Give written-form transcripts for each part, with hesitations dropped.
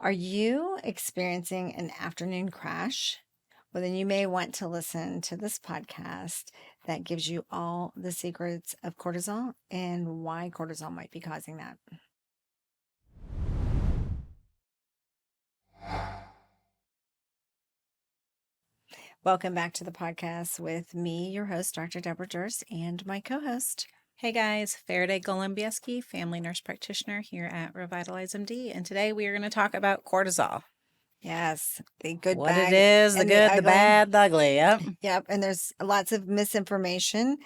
Are you experiencing an afternoon crash? Well, then you may want to listen to this podcast that gives you all the secrets of cortisol and why cortisol might be causing that. Welcome back to the podcast with me, your host, Dr. Debra Durst, and my co-host. Hey guys, Faraday Goli, family nurse practitioner here at Revitalize MD, and today we are going to talk about cortisol. Yes, the good, What bad, it is, the and good, the ugly. bad, the ugly. Yep. Yep, and there's lots of misinformation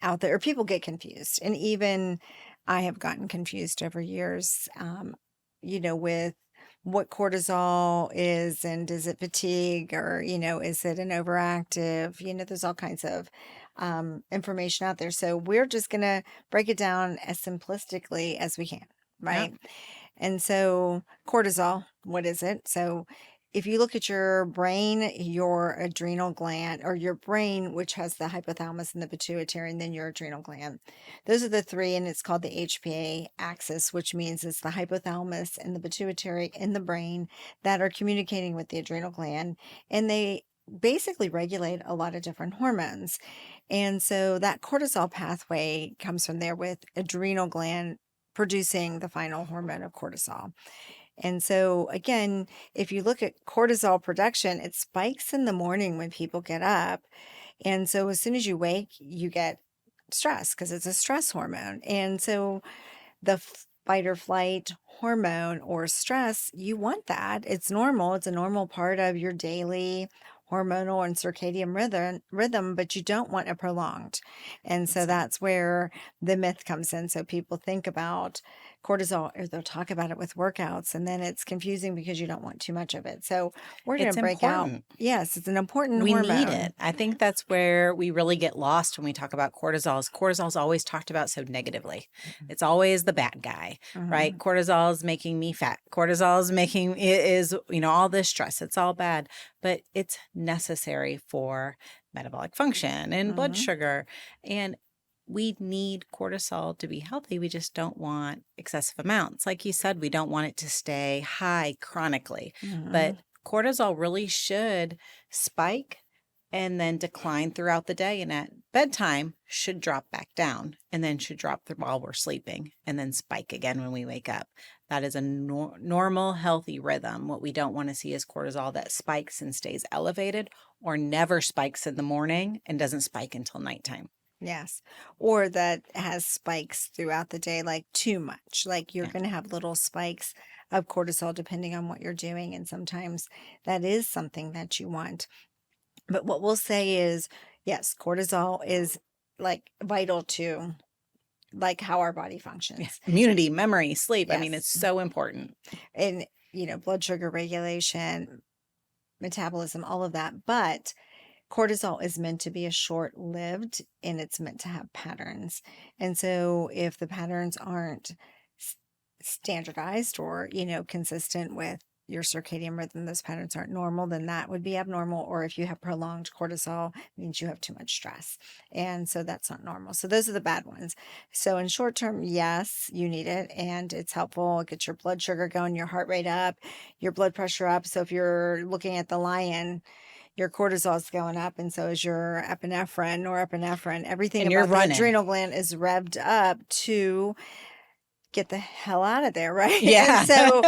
out there, or people get confused, and even I have gotten confused over years, with what cortisol is and is it fatigue or, is it an overactive? There's all kinds of information out there. So we're just going to break it down as simplistically as we can, right? Yep. And so cortisol, what is it? So if you look at your brain, your adrenal gland, or your brain, which has the hypothalamus and the pituitary, and then your adrenal gland, those are the three, and it's called the HPA axis, which means it's the hypothalamus and the pituitary in the brain that are communicating with the adrenal gland, and they basically regulate a lot of different hormones. And so that cortisol pathway comes from there with adrenal gland producing the final hormone of cortisol. And so, again, if you look at cortisol production, it spikes in the morning when people get up. And so, as soon as you wake, you get stress because it's a stress hormone. And so, the fight or flight hormone or stress, you want that. It's normal. It's a normal part of your daily hormonal and circadian rhythm, but you don't want it prolonged. And so that's where the myth comes in. So people think about cortisol, or they'll talk about it with workouts, and then it's confusing because you don't want too much of it. So we're going It's to break out. important. Yes, it's an important We hormone. need it. I think that's where we really get lost when we talk about cortisol. Cortisol is always talked about so negatively. It's always the bad guy, right? Cortisol is making me fat. Cortisol is making all this stress. It's all bad, but it's necessary for metabolic function and blood sugar. And we need cortisol to be healthy. We just don't want excessive amounts. Like you said, we don't want it to stay high chronically. But cortisol really should spike and then decline throughout the day. And at bedtime should drop back down and then should drop while we're sleeping and then spike again when we wake up. That is a normal, healthy rhythm. What we don't want to see is cortisol that spikes and stays elevated or never spikes in the morning and doesn't spike until nighttime. Yes. Or that has spikes throughout the day, like too much. Like you're going to have little spikes of cortisol depending on what you're doing. And sometimes that is something that you want. But what we'll say is, yes, cortisol is like vital to like how our body functions. Yes. Immunity, memory, sleep. Yes. I mean, it's so important. And, blood sugar regulation, metabolism, all of that. But cortisol is meant to be a short-lived, and it's meant to have patterns. And so if the patterns aren't standardized or, consistent with your circadian rhythm, those patterns aren't normal, then that would be abnormal. Or if you have prolonged cortisol, it means you have too much stress. And so that's not normal. So those are the bad ones. So in short term, yes, you need it. And it's helpful. It gets your blood sugar going, your heart rate up, your blood pressure up. So if you're looking at the lion, your cortisol is going up, and so is your epinephrine. Everything And about you're running. the adrenal gland is revved up to get the hell out of there, right? Yeah. And so,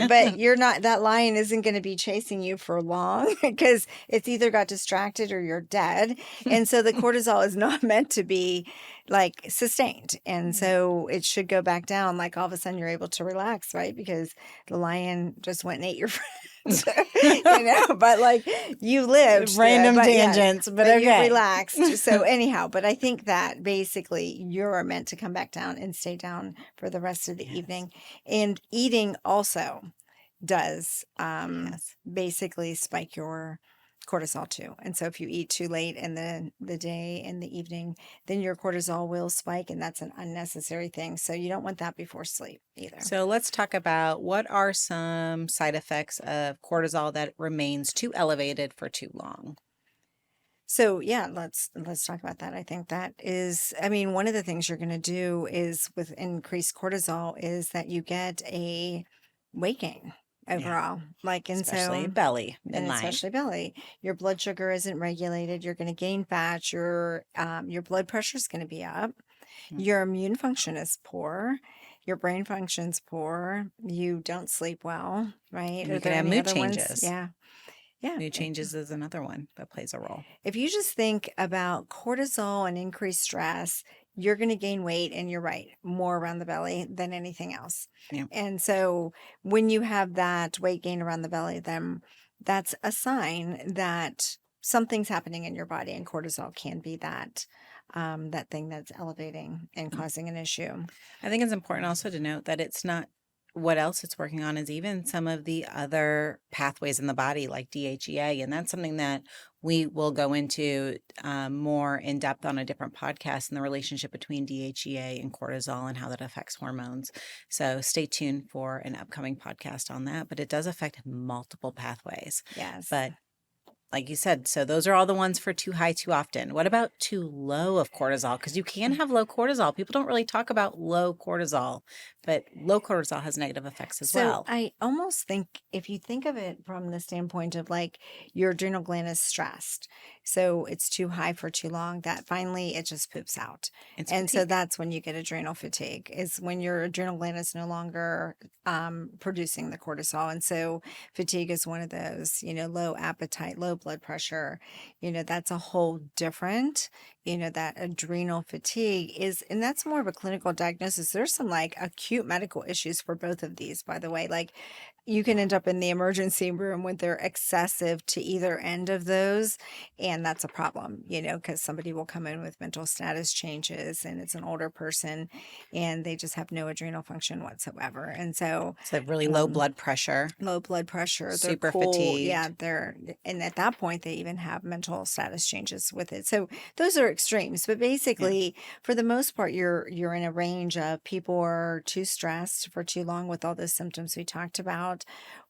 but you're not, that lion isn't going to be chasing you for long because it's either got distracted or you're dead. And so the cortisol is not meant to be like sustained. And so it should go back down. Like all of a sudden you're able to relax, right? Because the lion just went and ate your friend. But like you lived random tangents, but okay. You relaxed. So anyhow, but I think that basically you're meant to come back down and stay down for the rest of the evening. And eating also does basically spike your cortisol too. And so if you eat too late in the day, in the evening, then your cortisol will spike, and that's an unnecessary thing. So you don't want that before sleep either. So let's talk about what are some side effects of cortisol that remains too elevated for too long. So yeah, let's talk about that. I think that is, one of the things you're going to do is with increased cortisol is that you get a weight gain. overall. Like, and Especially so, belly and midline. especially belly, your blood sugar isn't regulated. You're going to gain fat. Your blood pressure is going to be up. Mm. Your immune function is poor. Your brain function's poor. You don't sleep well, right? And Are you can there have any mood other ones? changes. Yeah. Yeah. Mood changes is another one that plays a role. If you just think about cortisol and increased stress, you're going to gain weight. And you're right, more around the belly than anything else. Yeah. And so when you have that weight gain around the belly, then that's a sign that something's happening in your body. And cortisol can be that thing that's elevating and causing an issue. I think it's important also to note that it's not what else it's working on is even some of the other pathways in the body like DHEA. And that's something that we will go into more in depth on a different podcast, in the relationship between DHEA and cortisol and how that affects hormones. So stay tuned for an upcoming podcast on that. But it does affect multiple pathways. Yes. But like you said, so those are all the ones for too high too often. What about too low of cortisol? Because you can have low cortisol. People don't really talk about low cortisol, but low cortisol has negative effects as well. I almost think if you think of it from the standpoint of like your adrenal gland is stressed, so it's too high for too long, that finally it just poops out. It's And so fatigue. that's when you get adrenal fatigue, is when your adrenal gland is no longer producing the cortisol. And so fatigue is one of those, low appetite, low blood pressure, that's a whole different, that adrenal fatigue is, and that's more of a clinical diagnosis. There's some like acute medical issues for both of these, by the way. Like, you can end up in the emergency room when they're excessive to either end of those. And that's a problem, because somebody will come in with mental status changes and it's an older person and they just have no adrenal function whatsoever. And so It's a really low blood pressure. low blood pressure, they're Super cool. fatigued. Yeah, and at that point they even have mental status changes with it. So those are extremes, but basically for the most part you're in a range of people are too stressed for too long with all those symptoms we talked about,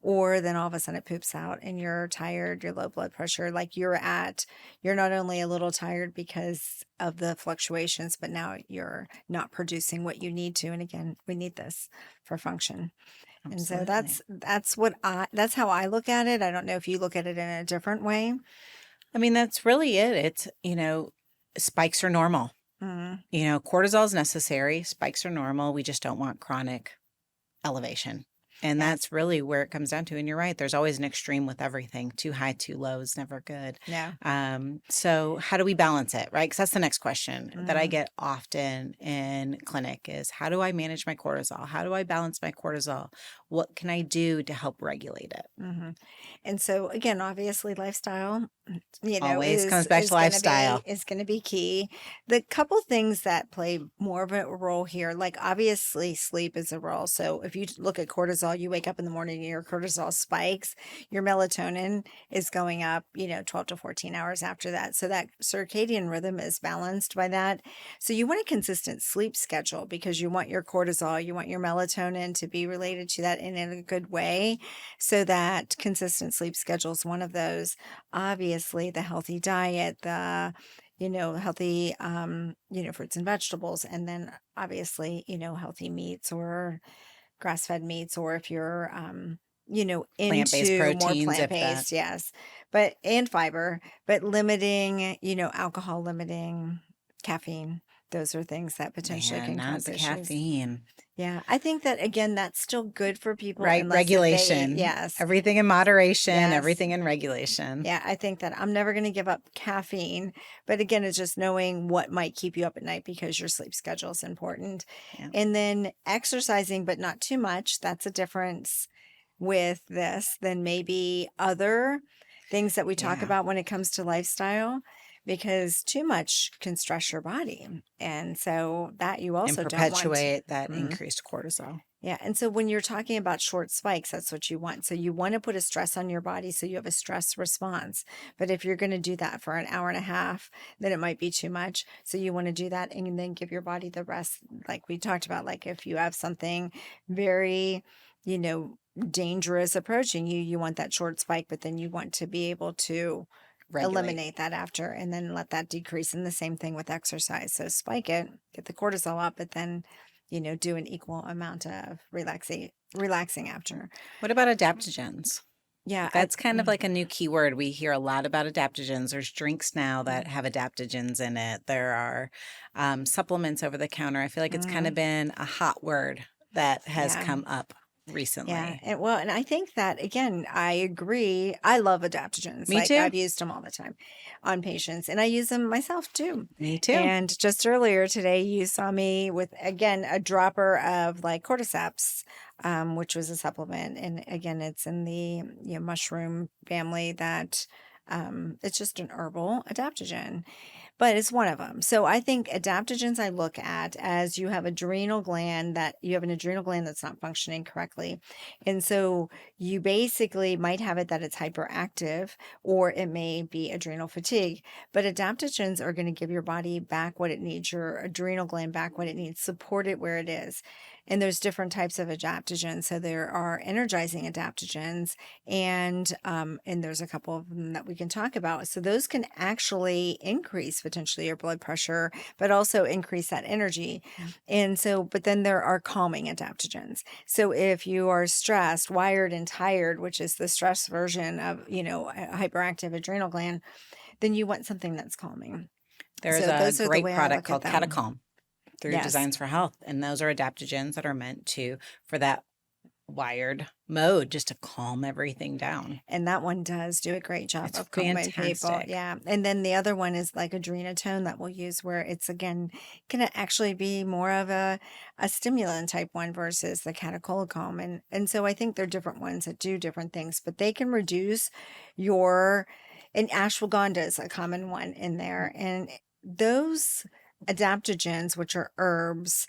or then all of a sudden it poops out and you're tired, you're low blood pressure, like you're not only a little tired because of the fluctuations, but now you're not producing what you need to. And again, we need this for function. And so that's how I look at it. I don't know if you look at it in a different way. I mean, that's really it. It's, spikes are normal. Mm. Cortisol is necessary. Spikes are normal. We just don't want chronic elevation. And that's really where it comes down to. And you're right. There's always an extreme with everything. Too high, too low is never good. No. So how do we balance it, right? Because that's the next question that I get often in clinic is, how do I manage my cortisol? How do I balance my cortisol? What can I do to help regulate it? Mm-hmm. And so again, obviously lifestyle, Always comes back to lifestyle. Is going to be key. The couple things that play more of a role here, like obviously sleep is a role. So if you look at cortisol, you wake up in the morning and your cortisol spikes, your melatonin is going up, 12 to 14 hours after that. So that circadian rhythm is balanced by that. So you want a consistent sleep schedule because you want your cortisol, you want your melatonin to be related to that in a good way. So that consistent sleep schedule is one of those. Obviously, the healthy diet, the healthy fruits and vegetables, and then obviously healthy meats or grass-fed meats, or if you're Plant-based into more proteins, if that. plant-based, yes, but and fiber, but limiting alcohol, limiting caffeine. Those are things that potentially can not cause the issues. caffeine. Yeah, I think that again, that's still good for people, Right, unless if they- regulation. yes, Everything in moderation, Yes. everything in regulation. yeah, I think that I'm never going to give up caffeine, but again, it's just knowing what might keep you up at night because your sleep schedule is important. Yeah. And then exercising, but not too much. That's a difference with this than maybe other things that we talk Yeah. about when it comes to lifestyle, because too much can stress your body. And so that you also And don't want. perpetuate that Mhm. increased cortisol. Yeah. And so when you're talking about short spikes, that's what you want. So you want to put a stress on your body so you have a stress response. But if you're going to do that for an hour and a half, then it might be too much. So you want to do that and then give your body the rest. Like we talked about, like if you have something very, dangerous approaching you, you want that short spike, but then you want to be able to eliminate that after and then let that decrease. And the same thing with exercise. So spike it, get the cortisol up, but then do an equal amount of relaxing after. What about adaptogens? Yeah, That's kind of like a new keyword. We hear a lot about adaptogens. There's drinks now that have adaptogens in it. There are supplements over the counter. I feel like it's kind of been a hot word that has yeah. come up Yeah, recently. and I think that again, I agree. I love adaptogens. Me Like too. I've used them all the time on patients, and I use them myself too. Me too. And just earlier today, you saw me with again a dropper of like cordyceps, which was a supplement, and again, it's in the mushroom family that it's just an herbal adaptogen, but it's one of them. So I think adaptogens I look at as you have an adrenal gland that's not functioning correctly. And so you basically might have it that it's hyperactive or it may be adrenal fatigue, but adaptogens are going to give your body back what it needs, your adrenal gland back what it needs, support it where it is. And there's different types of adaptogens. So there are energizing adaptogens, and there's a couple of them that we can talk about. So those can actually increase potentially your blood pressure, but also increase that energy. And so, but then there are calming adaptogens. So if you are stressed, wired and tired, which is the stress version of, a hyperactive adrenal gland, then you want something that's calming. There's So a those are the great way I product look at called them. Catacalm through Yes. Designs for Health. And those are adaptogens that are meant for that wired mode, just to calm everything down. And that one does do a great job It's of calming people. fantastic. Yeah. And then the other one is like Adrenatone that we'll use where it's again going to actually be more of a stimulant type one versus the catechol. And so I think they're different ones that do different things, but they can reduce and ashwagandha is a common one in there. And those adaptogens, which are herbs,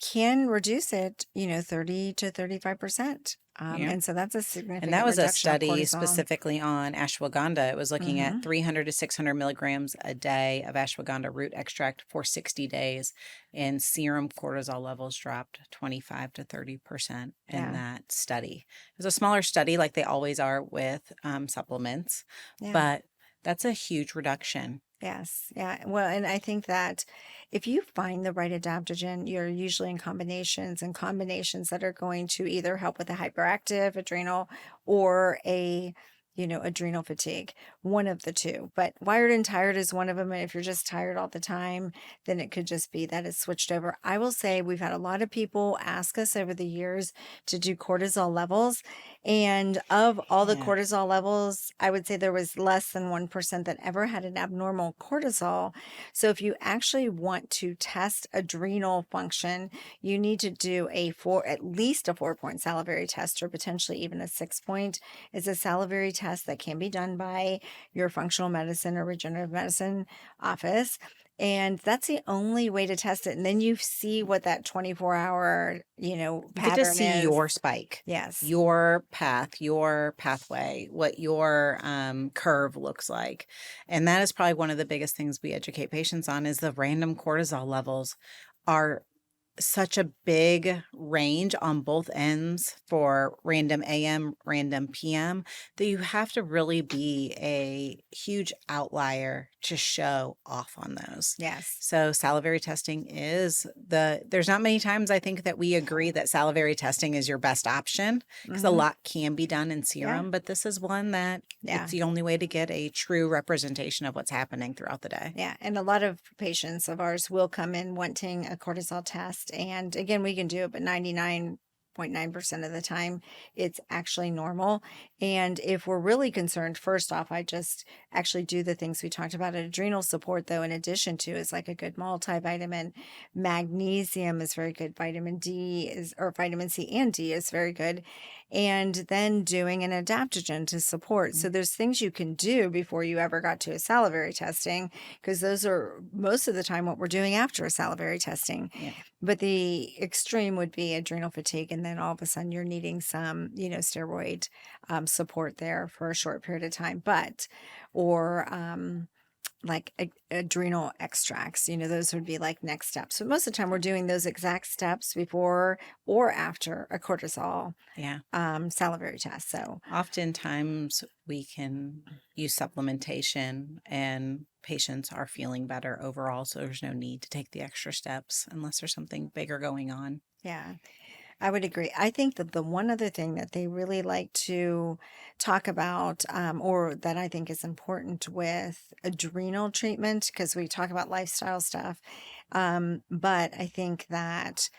can reduce it, 30 to 35%. Yeah. And so that's a significant And that was a reduction of study cortisol. specifically on ashwagandha. It was looking Mhm. at 300 to 600 milligrams a day of ashwagandha root extract for 60 days, and serum cortisol levels dropped 25 to 30% in Yeah. that study. It was a smaller study, like they always are with supplements, Yeah. but that's a huge reduction. Yes. Yeah. Well, and I think that if you find the right adaptogen, you're usually in combinations that are going to either help with a hyperactive adrenal or a adrenal fatigue, one of the two. But wired and tired is one of them. And if you're just tired all the time, then it could just be that it's switched over. I will say we've had a lot of people ask us over the years to do cortisol levels. And of all the Yeah. cortisol levels, I would say there was less than 1% that ever had an abnormal cortisol. So if you actually want to test adrenal function, you need to do at least a 4-point salivary test, or potentially even a 6-point. It's a salivary test that can be done by your functional medicine or regenerative medicine office. And that's the only way to test it. And then you see what that 24-hour, You get to pattern see is. your spike, Yes. your path, your pathway, what your curve looks like. And that is probably one of the biggest things we educate patients on, is the random cortisol levels are such a big range on both ends for random AM, random PM, that you have to really be a huge outlier to show off on those. Yes. So salivary testing there's not many times I think that we agree that salivary testing is your best option, because a lot can be done in serum, but this is one that it's the only way to get a true representation of what's happening throughout the day. Yeah. And a lot of patients of ours will come in wanting a cortisol test. And again, we can do it, but 99.9% of the time, it's actually normal. And if we're really concerned, first off, I just actually do the things we talked about. Adrenal support, though, in addition to, is like a good multivitamin. Magnesium is very good. Vitamin C and D is very good. And then doing an adaptogen to support. So there's things you can do before you ever got to a salivary testing, because those are most of the time what we're doing after a salivary testing. Yeah. But the extreme would be adrenal fatigue. And then all of a sudden you're needing some, steroid support there for a short period of time. Or like adrenal extracts, those would be like next steps. But most of the time we're doing those exact steps before or after a cortisol salivary test. So oftentimes we can use supplementation and patients are feeling better overall. So there's no need to take the extra steps unless there's something bigger going on. Yeah. I would agree. I think that the one other thing that they really like to talk about, or that I think is important with adrenal treatment, because we talk about lifestyle stuff, but I think that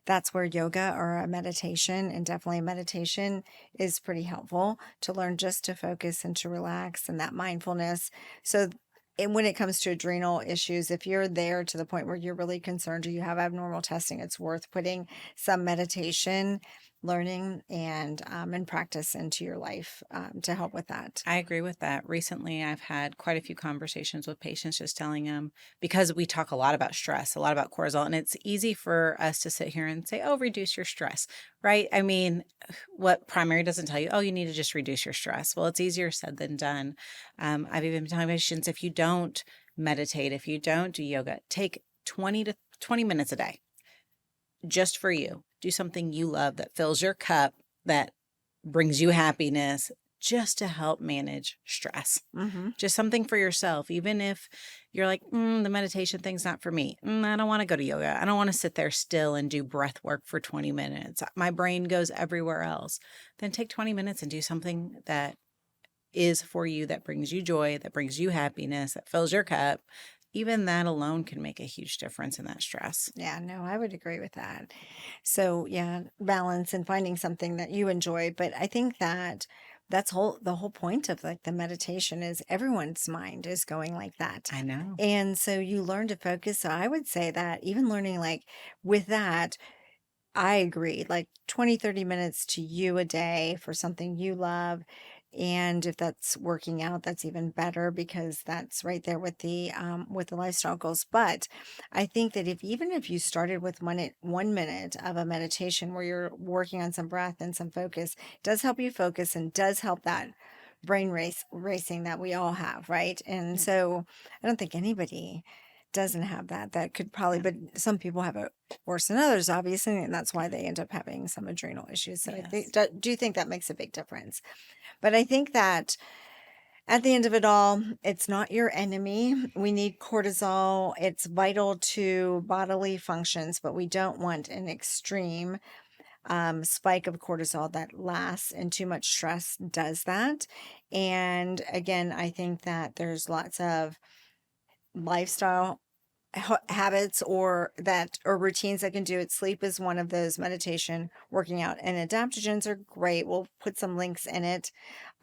that's where yoga or a meditation, and definitely meditation, is pretty helpful to learn just to focus and to relax and that mindfulness. So, and when it comes to adrenal issues, if you're there to the point where you're really concerned or you have abnormal testing, it's worth putting some meditation, learning, and practice into your life to help with that. I agree with that. Recently, I've had quite a few conversations with patients just telling them, because we talk a lot about stress, a lot about cortisol, and it's easy for us to sit here and say, oh, reduce your stress, right? I mean, what primary doesn't tell you, oh, you need to just reduce your stress. Well, it's easier said than done. I've even been telling patients, if you don't meditate, if you don't do yoga, take 20 minutes a day just for you. Do something you love that fills your cup, that brings you happiness, just to help manage stress. Mm-hmm. Just something for yourself. Even if you're like, the meditation thing's not for me. I don't want to go to yoga. I don't want to sit there still and do breath work for 20 minutes. My brain goes everywhere else. Then take 20 minutes and do something that is for you, that brings you joy, that brings you happiness, that fills your cup. Even that alone can make a huge difference in that stress. Yeah, no, I would agree with that. So, yeah, balance and finding something that you enjoy. But I think that the whole point of like the meditation is everyone's mind is going like that. I know. And so you learn to focus. So I would say that even learning like with that, I agree, like 20, 30 minutes to you a day for something you love. And if that's working out, that's even better because that's right there with the lifestyle goals. But I think that even if you started with 1 minute of a meditation where you're working on some breath and some focus, does help you focus and does help that racing that we all have, right? And so I don't think anybody doesn't have that. That could probably, but some people have it worse than others, obviously, and that's why they end up having some adrenal issues. So I think, do think that makes a big difference. But I think that at the end of it all, it's not your enemy. We need cortisol. It's vital to bodily functions, but we don't want an extreme spike of cortisol that lasts, and too much stress does that. And again, I think that there's lots of lifestyle habits or routines that can do it. Sleep is one of those, meditation, working out, and adaptogens are great. We'll put some links in it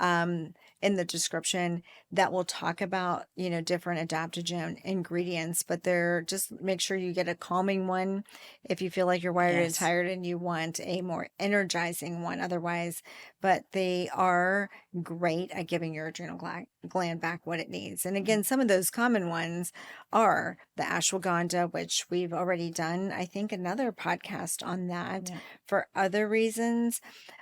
in the description that will talk about different adaptogen ingredients, but they're just make sure you get a calming one if you feel like you're wired and tired and you want a more energizing one otherwise. But they are great at giving your adrenal gland back what it needs. And again, some of those common ones are the ashwagandha, which we've already done, I think, another podcast on that for other reasons.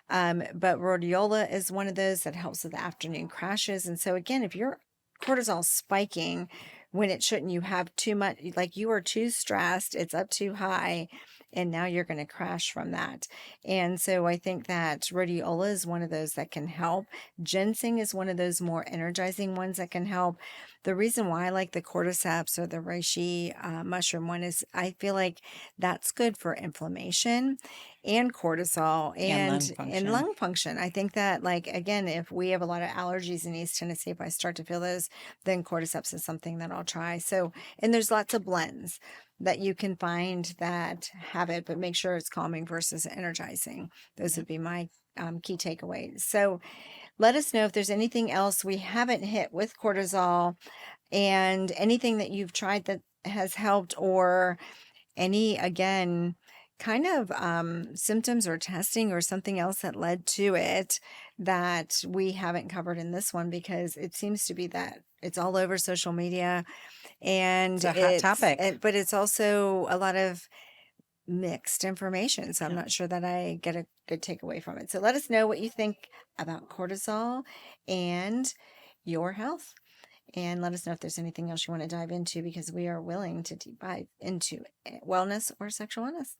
But rhodiola is one of those that helps with the afternoon crashes. And so again, if your cortisol spiking when it shouldn't, you have too much, like you are too stressed, it's up too high, and now you're going to crash from that. And so I think that rhodiola is one of those that can help. Ginseng is one of those more energizing ones that can help. The reason why I like the cordyceps or the reishi mushroom one is I feel like that's good for inflammation and cortisol and lung function. I think that, like, again, if we have a lot of allergies in East Tennessee, if I start to feel those, then cordyceps is something that I'll try. So, and there's lots of blends that you can find that have it, but make sure it's calming versus energizing. Those would be my key takeaways. So let us know if there's anything else we haven't hit with cortisol, and anything that you've tried that has helped, or any, again, kind of symptoms or testing or something else that led to it that we haven't covered in this one, because it seems to be that it's all over social media and it's a hot topic. But it's also a lot of mixed information. So I'm not sure that I get a good takeaway from it. So let us know what you think about cortisol and your health. And let us know if there's anything else you want to dive into, because we are willing to deep dive into wellness or sexual wellness.